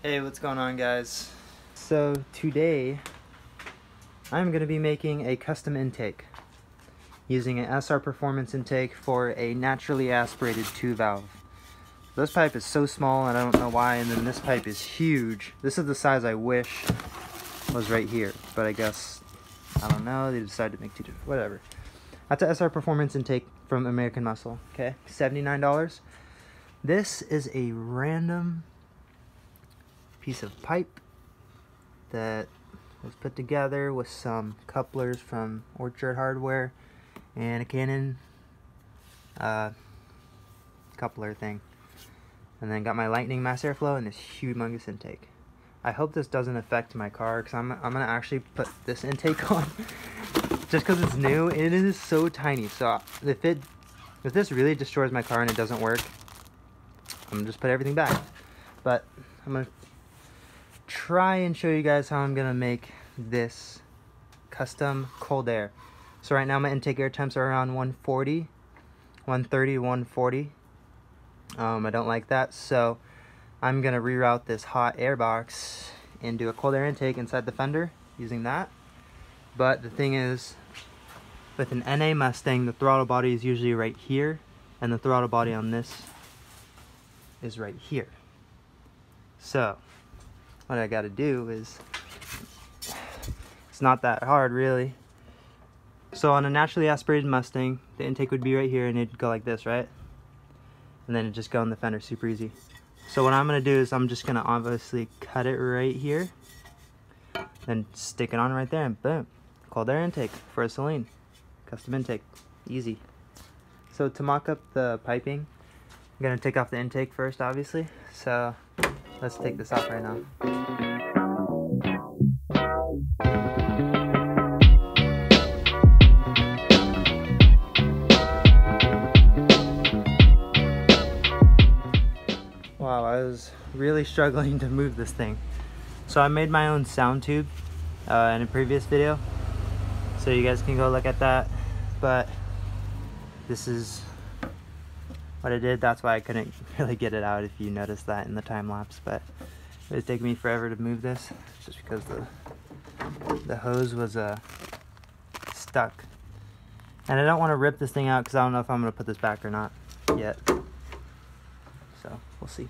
Hey, what's going on, guys? So today I'm going to be making a custom intake using an SR Performance intake for a naturally aspirated 2-valve. This pipe is so small and I don't know why, and then this pipe is huge. This is the size I wish was right here, but I guess, I don't know, they decided to make two different, whatever. That's an SR Performance intake from American Muscle, okay? $79. This is a random piece of pipe that was put together with some couplers from Orchard Hardware and a Canon coupler thing, and then got my Lightning mass airflow and this humongous intake. I hope this doesn't affect my car, because I'm gonna actually put this intake on just because it's new. It is so tiny, so if this really destroys my car and it doesn't work, I'm gonna just put everything back. But I'm gonna try and show you guys how I'm gonna make this custom cold air. So right now my intake air temps are around 140, 130, 140. I don't like that, so I'm gonna reroute this hot air box and do a cold air intake inside the fender using that. But the thing is, with an NA Mustang, the throttle body is usually right here, and the throttle body on this is right here. So what I gotta do is, it's not that hard really. So on a naturally aspirated Mustang, the intake would be right here and it'd go like this, right? And then it'd just go in the fender super easy. So what I'm gonna do is I'm just gonna obviously cut it right here, then stick it on right there, and boom, cold air intake for a Saleen. Custom intake, easy. So to mock up the piping, I'm gonna take off the intake first, obviously. So let's take this off right now. Wow, I was really struggling to move this thing. So I made my own sound tube in a previous video, so you guys can go look at that. But this is what I did. That's why I couldn't really get it out, if you noticed that in the time lapse. But it was taking me forever to move this, just because the hose was stuck. And I don't want to rip this thing out because I don't know if I'm going to put this back or not yet. So we'll see.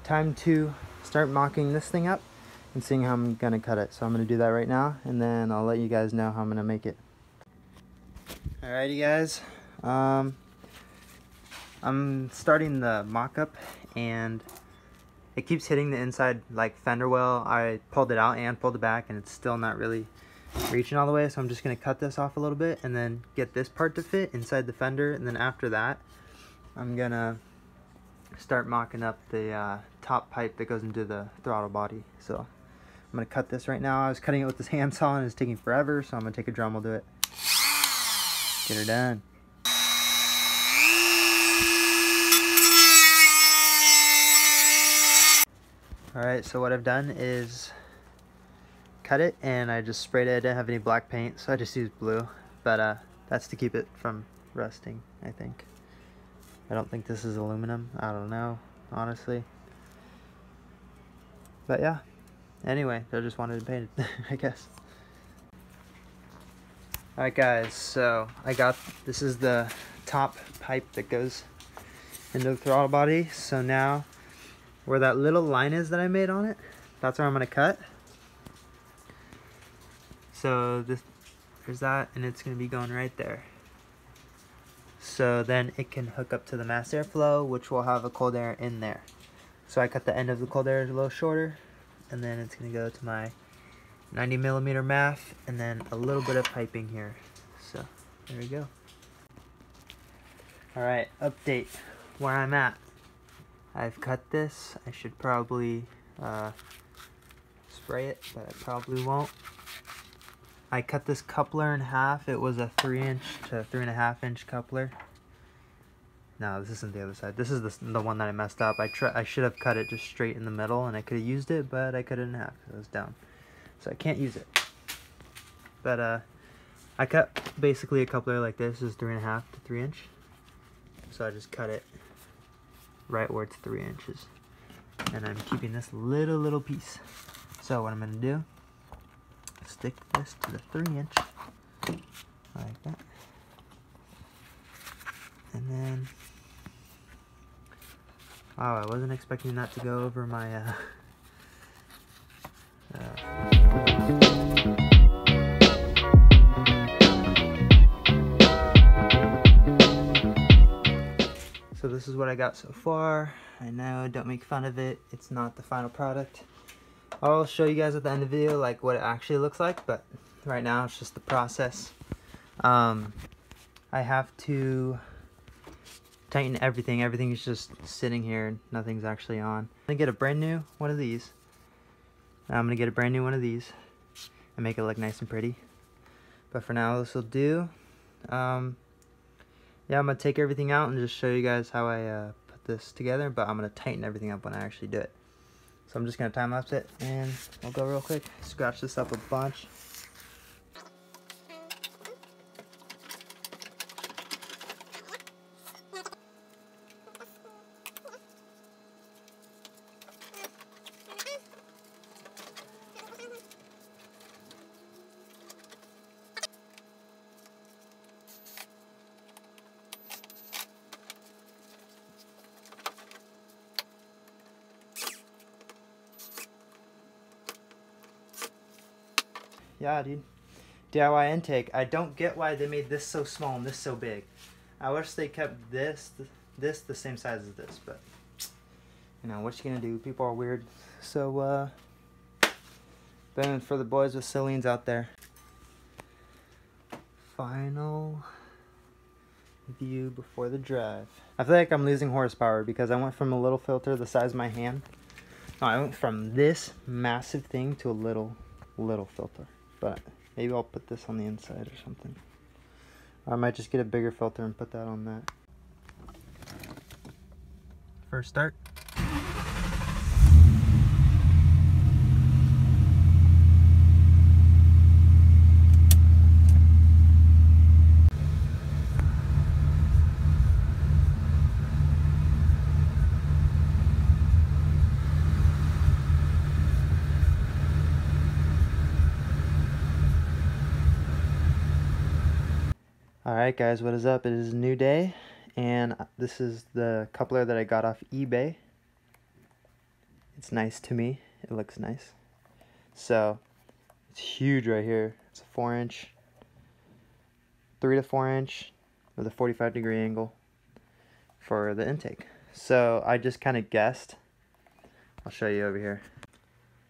Time to start mocking this thing up and seeing how I'm going to cut it. So I'm going to do that right now, and then I'll let you guys know how I'm going to make it. Alrighty guys, I'm starting the mock-up and it keeps hitting the inside like fender well. I pulled it out and pulled it back and it's still not really reaching all the way, so I'm just going to cut this off a little bit and then get this part to fit inside the fender, and then after that I'm going to start mocking up the top pipe that goes into the throttle body. So I'm going to cut this right now. I was cutting it with this handsaw and it's taking forever, so I'm going to take a drum, we'll do it. Get her done. Alright, so what I've done is cut it, and I just sprayed it. I didn't have any black paint, so I just used blue. But that's to keep it from rusting, I think. I don't think this is aluminum. I don't know, honestly. But yeah. Anyway, I just wanted to paint it, I guess. Alright guys, so this is the top pipe that goes into the throttle body. So now, where that little line is that I made on it, that's where I'm going to cut. So there's that, and it's going to be going right there. So then it can hook up to the mass airflow, which will have a cold air in there. So I cut the end of the cold air a little shorter, and then it's going to go to my 90mm MAF, and then a little bit of piping here. So there we go. Alright, update where I'm at. I've cut this. I should probably spray it, but I probably won't. I cut this coupler in half. It was a 3-inch to 3.5-inch coupler. No, this isn't the other side. This is the one that I messed up. I should have cut it just straight in the middle, and I could have used it, but I cut it in half because it was down. So I can't use it. But I cut basically a coupler like this. This is 3.5 to 3-inch. So I just cut it right where it's 3 inches. and I'm keeping this little piece. So what I'm gonna do, stick this to the 3-inch like that, and then wow, I wasn't expecting that to go over my so this is what I got so far. I know, don't make fun of it, it's not the final product. I'll show you guys at the end of the video like what it actually looks like, but right now it's just the process. I have to tighten everything. Everything is just sitting here, nothing's actually on. I'm gonna get a brand new one of these. I'm gonna get a brand new one of these and make it look nice and pretty. But for now, this will do. Yeah, I'm gonna take everything out and just show you guys how I put this together, but I'm gonna tighten everything up when I actually do it. So I'm just gonna time lapse it and I'll go real quick, scratch this up a bunch. Yeah, dude. DIY intake. I don't get why they made this so small and this so big. I wish they kept this the same size as this, but you know, what you gonna do? People are weird. So, boom, for the boys with Saleens out there. Final view before the drive. I feel like I'm losing horsepower because I went from a little filter the size of my hand. No, I went from this massive thing to a little filter. But maybe I'll put this on the inside or something. Or I might just get a bigger filter and put that on that. First start. Alright guys, what is up? It is a new day, and this is the coupler that I got off eBay. It's nice to me. It looks nice. So, it's huge right here. It's a 4-inch, 3 to 4 inch with a 45-degree angle for the intake. So, I just kind of guessed. I'll show you over here.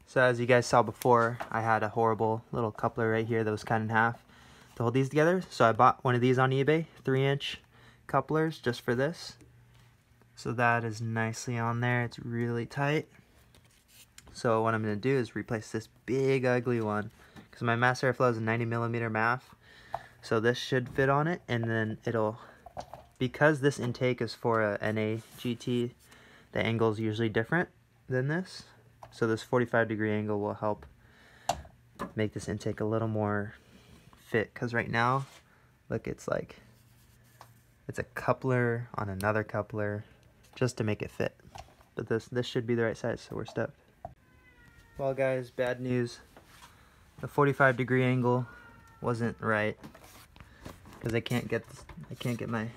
So, as you guys saw before, I had a horrible little coupler right here that was cut in half to hold these together. So I bought one of these on eBay, 3-inch couplers just for this. So that is nicely on there. It's really tight. So what I'm going to do is replace this big ugly one, because my mass airflow is a 90mm MAF. So this should fit on it, and then it'll, because this intake is for a NA GT, the angle is usually different than this. So this 45-degree angle will help make this intake a little more fit, because right now, look, it's like, it's a coupler on another coupler just to make it fit. But this should be the right size, so we're stoked. Well guys, bad news. The 45-degree angle wasn't right, because I can't get my,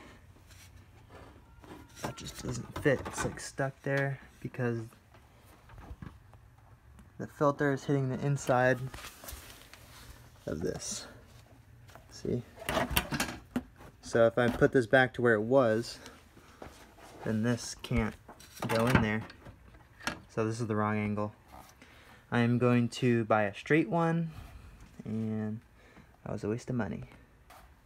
that just doesn't fit. It's like stuck there because the filter is hitting the inside of this. See? So if I put this back to where it was, then this can't go in there. So this is the wrong angle. I am going to buy a straight one, and that was a waste of money.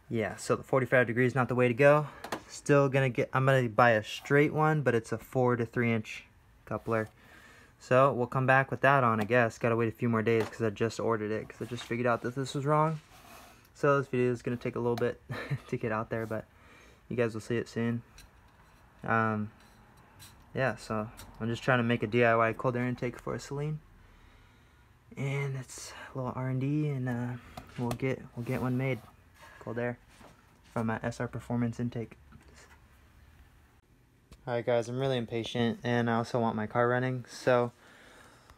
Yeah, so the 45 degrees is not the way to go. Still gonna I'm gonna buy a straight one, but it's a 4 to 3 inch coupler. So we'll come back with that on, I guess. Gotta wait a few more days because I just ordered it, because I just figured out that this was wrong. So this video is gonna take a little bit to get out there, but you guys will see it soon. Yeah, so I'm just trying to make a DIY cold air intake for a Saleen, and it's a little R&D, and we'll get one made, cold air, from SR Performance intake. Alright guys, I'm really impatient and I also want my car running. So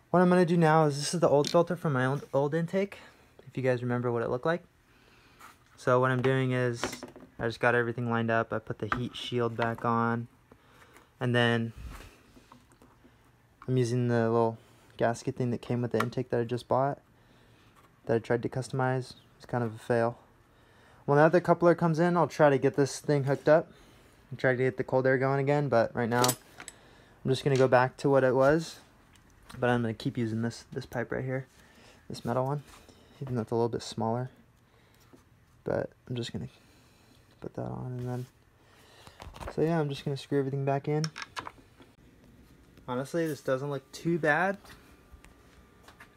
what I'm going to do now is, this is the old filter from my old intake, if you guys remember what it looked like. So what I'm doing is, I just got everything lined up. I put the heat shield back on, and then I'm using the little gasket thing that came with the intake that I just bought, that I tried to customize. It's kind of a fail. When the other coupler comes in, I'll try to get this thing hooked up and try to get the cold air going again, but right now I'm just going to go back to what it was. But I'm going to keep using this pipe right here, this metal one, even though it's a little bit smaller. But I'm just going to put that on, and then, so yeah, I'm just going to screw everything back in. Honestly, this doesn't look too bad.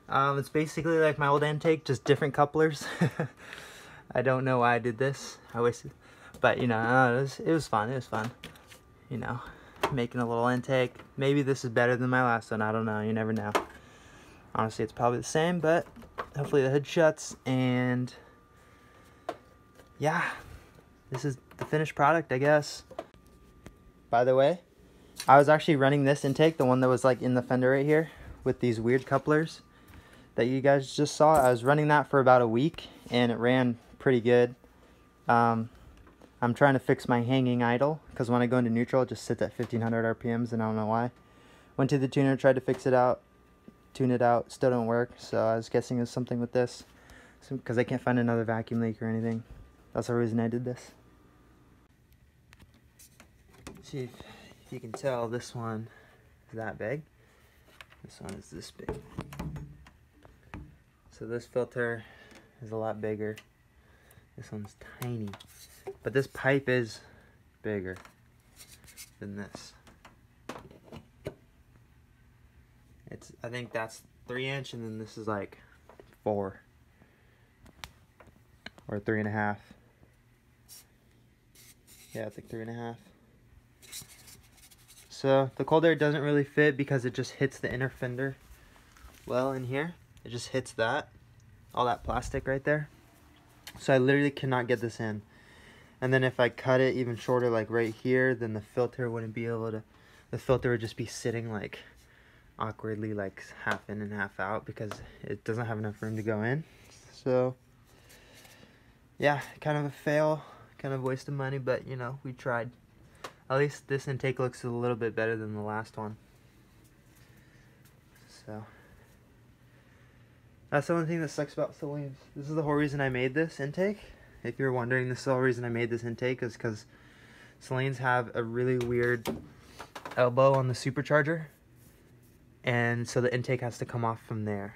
It's basically like my old intake, just different couplers. I don't know why I did this. I wish, but you know, it was fun. It was fun. You know, making a little intake. Maybe this is better than my last one. I don't know. You never know. Honestly, it's probably the same, but hopefully the hood shuts. And yeah, this is the finished product, I guess. By the way, I was actually running this intake, the one that was like in the fender right here, with these weird couplers that you guys just saw. I was running that for about a week, and it ran pretty good. I'm trying to fix my hanging idle, because when I go into neutral, it just sits at 1500 RPMs, and I don't know why. Went to the tuner, tried to fix it out, tune it out, still don't work. So I was guessing it's something with this, because I can't find another vacuum leak or anything. That's the reason I did this. See if you can tell, this one is that big. This one is this big. So this filter is a lot bigger. This one's tiny. But this pipe is bigger than this. I think that's 3-inch, and then this is like 4 or 3.5. Yeah, it's like 3.5. So the cold air doesn't really fit because it just hits the inner fender well in here. It just hits that, all that plastic right there. So I literally cannot get this in. And then if I cut it even shorter, like right here, then the filter wouldn't be able to, the filter would just be sitting like awkwardly, like half in and half out, because it doesn't have enough room to go in. So yeah, kind of a fail, kind of a waste of money, but you know, we tried. At least this intake looks a little bit better than the last one. So that's the only thing that sucks about Saleen. This is the whole reason I made this intake. If you're wondering, this is the whole reason I made this intake, is because Saleens have a really weird elbow on the supercharger, and so the intake has to come off from there.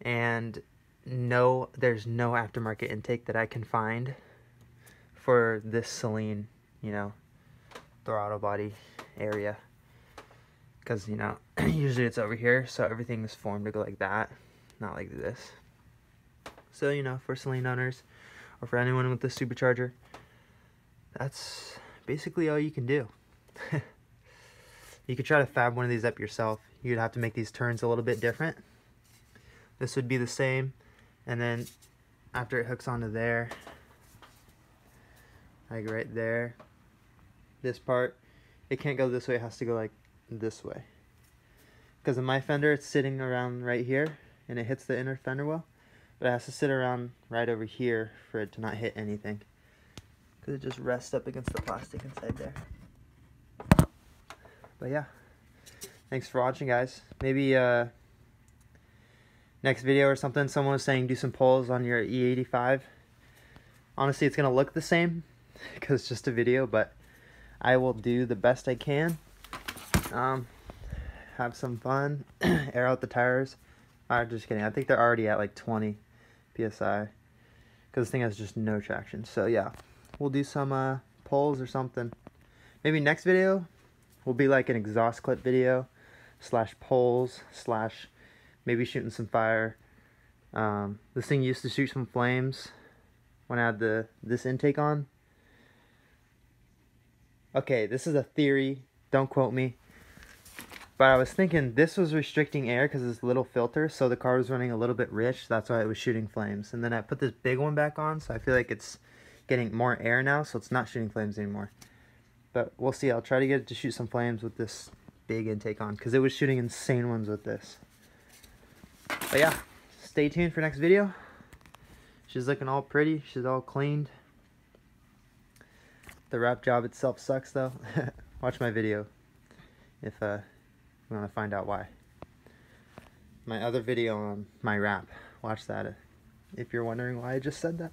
And no, there's no aftermarket intake that I can find for this Saleen, you know, throttle body area, because you know, usually it's over here, so everything is formed to go like that, not like this. So you know, for Saleen owners, or for anyone with this supercharger, that's basically all you can do. You could try to fab one of these up yourself. You'd have to make these turns a little bit different. This would be the same, and then after it hooks onto there, like right there, this part, it can't go this way, it has to go like this way. Because in my fender, it's sitting around right here, and it hits the inner fender well, but it has to sit around right over here for it to not hit anything, because it just rests up against the plastic inside there. But yeah, thanks for watching, guys. Maybe next video or something, someone was saying do some polls on your E85. Honestly, it's gonna look the same because it's just a video, but I will do the best I can. Have some fun, air out the tires. Just kidding, I think they're already at like 20 PSI, because this thing has just no traction. So yeah, we'll do some polls or something. Maybe next video will be like an exhaust clip video / polls / maybe shooting some fire. This thing used to shoot some flames when I had this intake on. Okay, this is a theory, don't quote me, but I was thinking this was restricting air because it's a little filter, so the car was running a little bit rich, that's why it was shooting flames. And then I put this big one back on, so I feel like it's getting more air now, so it's not shooting flames anymore. But we'll see. I'll try to get it to shoot some flames with this big intake on, because it was shooting insane ones with this. But yeah, stay tuned for next video. She's looking all pretty. She's all cleaned. The wrap job itself sucks though. Watch my video if you want to find out why. My other video on my wrap. Watch that if you're wondering why I just said that.